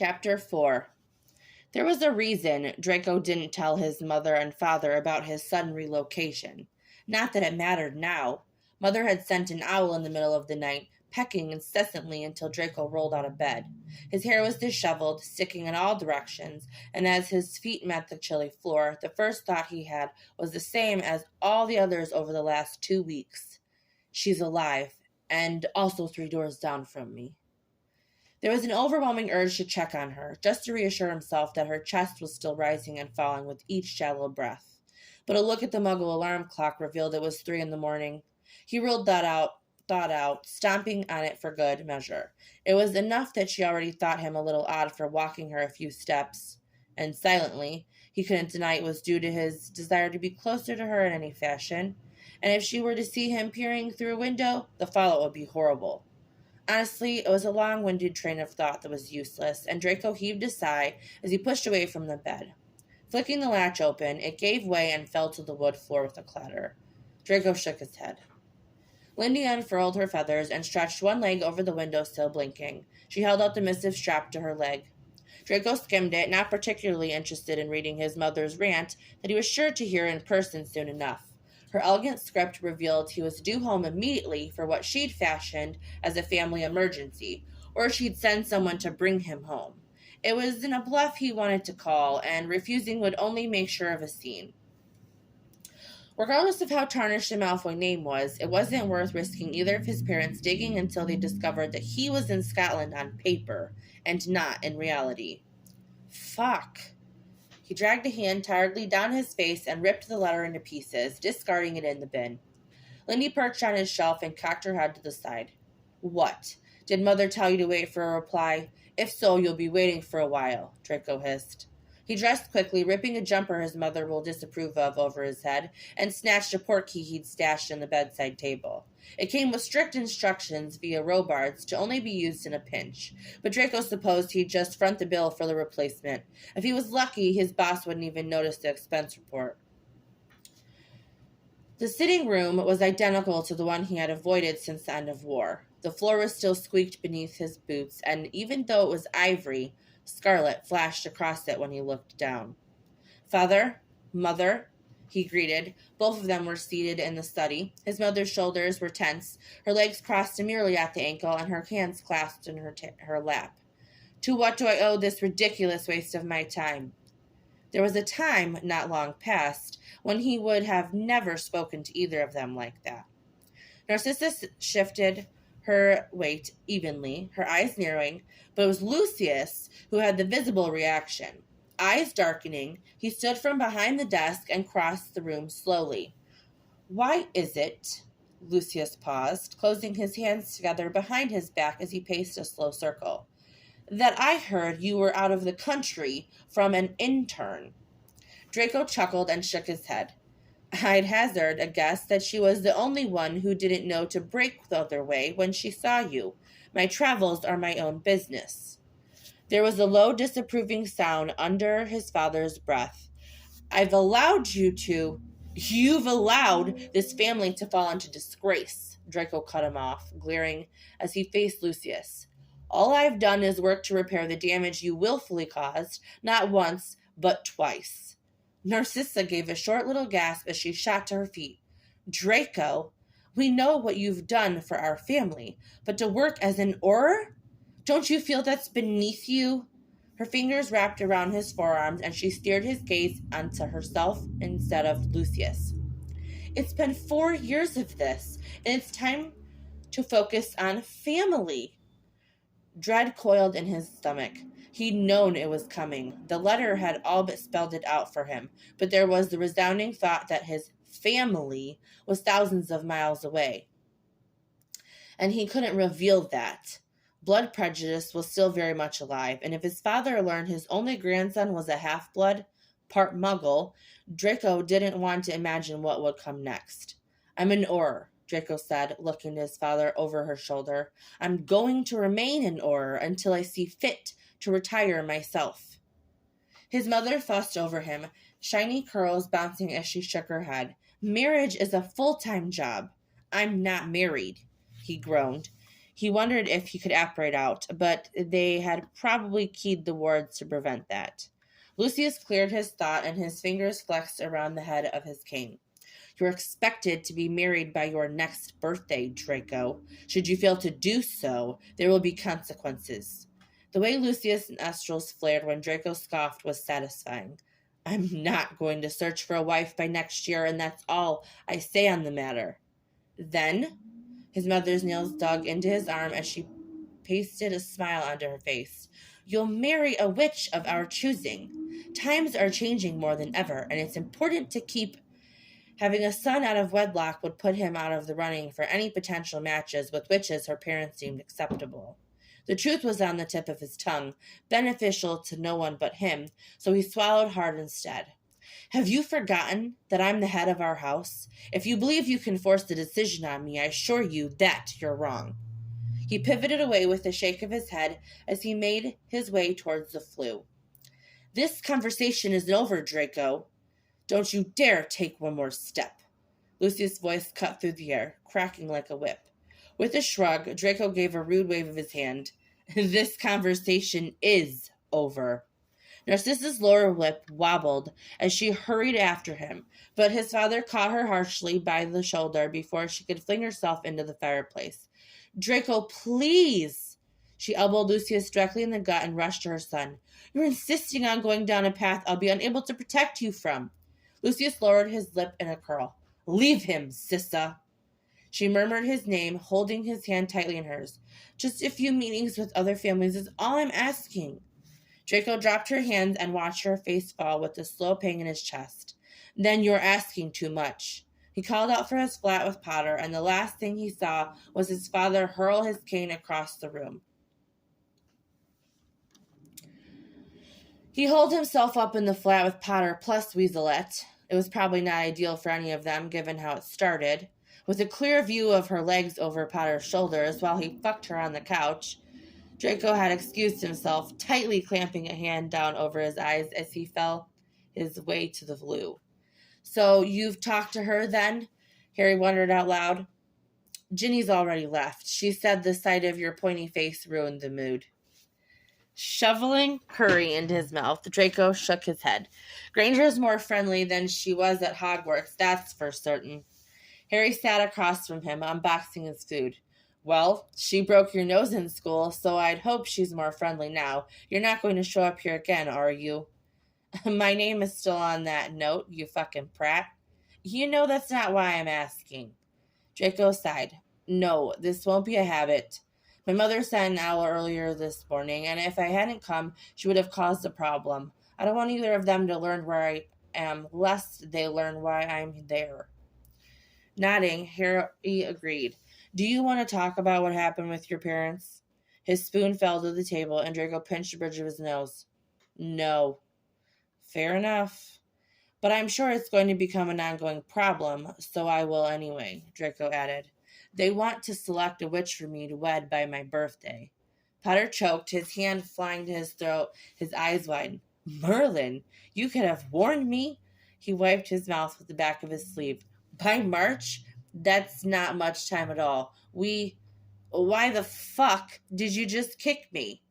Chapter 4. There was a reason Draco didn't tell his mother and father about his sudden relocation. Not that it mattered now. Mother had sent an owl in the middle of the night, pecking incessantly until Draco rolled out of bed. His hair was disheveled, sticking in all directions, and as his feet met the chilly floor, the first thought he had was the same as all the others over the last 2 weeks. She's alive, and also 3 doors down from me. There was an overwhelming urge to check on her, just to reassure himself that her chest was still rising and falling with each shallow breath. But a look at the Muggle alarm clock revealed it was 3 a.m. He ruled thought out, stomping on it for good measure. It was enough that she already thought him a little odd for walking her a few steps, and silently, he couldn't deny it was due to his desire to be closer to her in any fashion, and if she were to see him peering through a window, the fallout would be horrible. Honestly, it was a long-winded train of thought that was useless, and Draco heaved a sigh as he pushed away from the bed. Flicking the latch open, it gave way and fell to the wood floor with a clatter. Draco shook his head. Lindy unfurled her feathers and stretched one leg over the windowsill, blinking. She held out the missive strapped to her leg. Draco skimmed it, not particularly interested in reading his mother's rant that he was sure to hear in person soon enough. Her elegant script revealed he was due home immediately for what she'd fashioned as a family emergency, or she'd send someone to bring him home. It was in a bluff he wanted to call, and refusing would only make sure of a scene. Regardless of how tarnished the Malfoy name was, it wasn't worth risking either of his parents digging until they discovered that he was in Scotland on paper, and not in reality. Fuck. He dragged a hand tiredly down his face and ripped the letter into pieces, discarding it in the bin. Lindy perched on his shelf and cocked her head to the side. What? Did Mother tell you to wait for a reply? If so, you'll be waiting for a while, Draco hissed. He dressed quickly, ripping a jumper his mother will disapprove of over his head, and snatched a portkey he'd stashed in the bedside table. It came with strict instructions via Robards to only be used in a pinch, but Draco supposed he'd just front the bill for the replacement. If he was lucky, his boss wouldn't even notice the expense report. The sitting room was identical to the one he had avoided since the end of war. The floor was still squeaked beneath his boots, and even though it was ivory, scarlet flashed across it when he looked down. Father, Mother, he greeted. Both of them were seated in the study. His mother's shoulders were tense, her legs crossed demurely at the ankle, and her hands clasped in her lap. To what do I owe this ridiculous waste of my time? There was a time, not long past, when he would have never spoken to either of them like that. Narcissa shifted her weight evenly, her eyes narrowing, but it was Lucius who had the visible reaction. Eyes darkening, he stood from behind the desk and crossed the room slowly. Why is it, Lucius paused, closing his hands together behind his back as he paced a slow circle, that I heard you were out of the country from an intern? Draco chuckled and shook his head. I'd hazard a guess that she was the only one who didn't know to break the other way when she saw you. My travels are my own business. There was a low, disapproving sound under his father's breath. You've allowed this family to fall into disgrace, Draco cut him off, glaring as he faced Lucius. All I've done is work to repair the damage you willfully caused, not once, but twice. Narcissa gave a short little gasp as she shot to her feet. Draco, we know what you've done for our family, but to work as an Auror? Don't you feel that's beneath you? Her fingers wrapped around his forearms, and she steered his gaze onto herself instead of Lucius. It's been 4 years of this, and it's time to focus on family. Dread coiled in his stomach. He'd known it was coming. The letter had all but spelled it out for him, but there was the resounding thought that his family was thousands of miles away. And he couldn't reveal that. Blood prejudice was still very much alive, and if his father learned his only grandson was a half-blood, part Muggle, Draco didn't want to imagine what would come next. I'm an Auror, Draco said, looking at his father over her shoulder. I'm going to remain an Auror until I see fit to retire myself. His mother fussed over him, shiny curls bouncing as she shook her head. Marriage is a full-time job. I'm not married, he groaned. He wondered if he could apparate out, but they had probably keyed the wards to prevent that. Lucius cleared his thought and his fingers flexed around the head of his cane. You're expected to be married by your next birthday, Draco. Should you fail to do so, there will be consequences. The way Lucius' nostrils flared when Draco scoffed was satisfying. I'm not going to search for a wife by next year, and that's all I say on the matter. Then, his mother's nails dug into his arm as she pasted a smile onto her face. You'll marry a witch of our choosing. Times are changing more than ever, and it's important to keep. Having a son out of wedlock would put him out of the running for any potential matches with witches her parents deemed acceptable. The truth was on the tip of his tongue, beneficial to no one but him, so he swallowed hard instead. Have you forgotten that I'm the head of our house? If you believe you can force the decision on me, I assure you that you're wrong. He pivoted away with a shake of his head as he made his way towards the flue. This conversation isn't over, Draco. Don't you dare take one more step. Lucius' voice cut through the air, cracking like a whip. With a shrug, Draco gave a rude wave of his hand. This conversation is over. Narcissa's lower lip wobbled as she hurried after him, but his father caught her harshly by the shoulder before she could fling herself into the fireplace. Draco, please! She elbowed Lucius directly in the gut and rushed to her son. You're insisting on going down a path I'll be unable to protect you from. Lucius lowered his lip in a curl. Leave him, Sissa. She murmured his name, holding his hand tightly in hers. Just a few meetings with other families is all I'm asking. Draco dropped her hands and watched her face fall with a slow pang in his chest. Then you're asking too much. He called out for his flat with Potter, and the last thing he saw was his father hurl his cane across the room. He holed himself up in the flat with Potter plus Weaselette. It was probably not ideal for any of them, given how it started. With a clear view of her legs over Potter's shoulders while he fucked her on the couch, Draco had excused himself, tightly clamping a hand down over his eyes as he fell his way to the flue. So you've talked to her then? Harry wondered out loud. Ginny's already left. She said the sight of your pointy face ruined the mood. Shoveling curry into his mouth, Draco shook his head. Granger's more friendly than she was at Hogwarts, that's for certain. Harry sat across from him, unboxing his food. Well, she broke your nose in school, so I'd hope she's more friendly now. You're not going to show up here again, are you? My name is still on that note, you fucking prat. You know that's not why I'm asking. Draco sighed. No, this won't be a habit. My mother sent an owl earlier this morning, and if I hadn't come, she would have caused a problem. I don't want either of them to learn where I am, lest they learn why I'm there. Nodding, Harry agreed. Do you want to talk about what happened with your parents? His spoon fell to the table, and Draco pinched the bridge of his nose. No. Fair enough. But I'm sure it's going to become an ongoing problem, so I will anyway, Draco added. They want to select a witch for me to wed by my birthday. Potter choked, his hand flying to his throat, his eyes wide. Merlin, you could have warned me. He wiped his mouth with the back of his sleeve. By March? That's not much time at all. Why the fuck did you just kick me?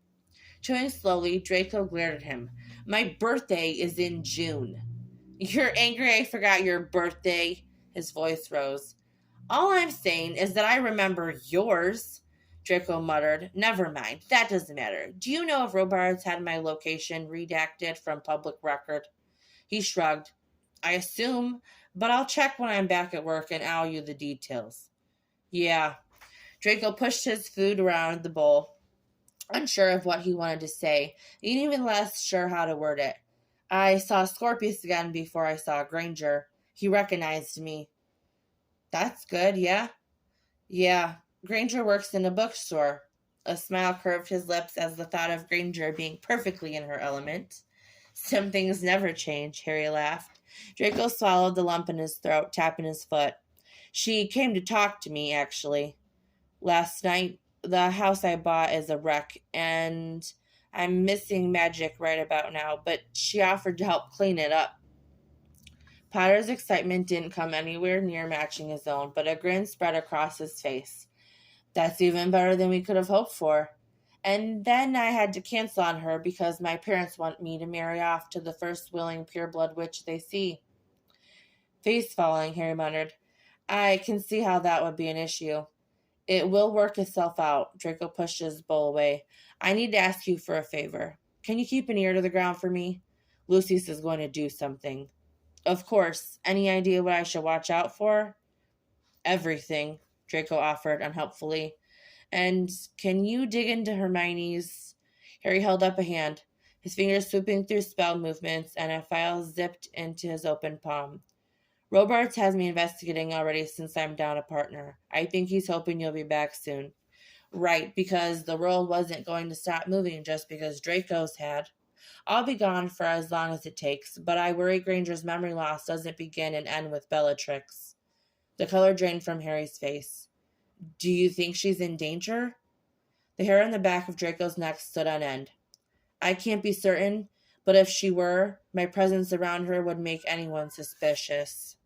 Chewing slowly, Draco glared at him. My birthday is in June. You're angry I forgot your birthday? His voice rose. All I'm saying is that I remember yours, Draco muttered. Never mind, that doesn't matter. Do you know if Robards had my location redacted from public record? He shrugged. I assume, but I'll check when I'm back at work and owl you the details. Yeah. Draco pushed his food around the bowl, unsure of what he wanted to say, and even less sure how to word it. I saw Scorpius again before I saw Granger. He recognized me. That's good, yeah? Yeah, Granger works in a bookstore. A smile curved his lips as the thought of Granger being perfectly in her element. Some things never change, Harry laughed. Draco swallowed the lump in his throat, tapping his foot. She came to talk to me, actually. Last night, the house I bought is a wreck, and I'm missing magic right about now, but she offered to help clean it up. Potter's excitement didn't come anywhere near matching his own, but a grin spread across his face. That's even better than we could have hoped for. And then I had to cancel on her because my parents want me to marry off to the first willing pureblood witch they see. Face falling, Harry muttered. I can see how that would be an issue. It will work itself out. Draco pushed his bowl away. I need to ask you for a favor. Can you keep an ear to the ground for me? Lucius is going to do something. Of course. Any idea what I should watch out for? Everything, Draco offered unhelpfully. And can you dig into Hermione's? Harry held up a hand, his fingers swooping through spell movements, and a file zipped into his open palm. Robarts has me investigating already since I'm down a partner. I think he's hoping you'll be back soon. Right, because the world wasn't going to stop moving just because Draco's had. I'll be gone for as long as it takes, but I worry Granger's memory loss doesn't begin and end with Bellatrix. The color drained from Harry's face. Do you think she's in danger? The hair on the back of Draco's neck stood on end. I can't be certain, but if she were, my presence around her would make anyone suspicious.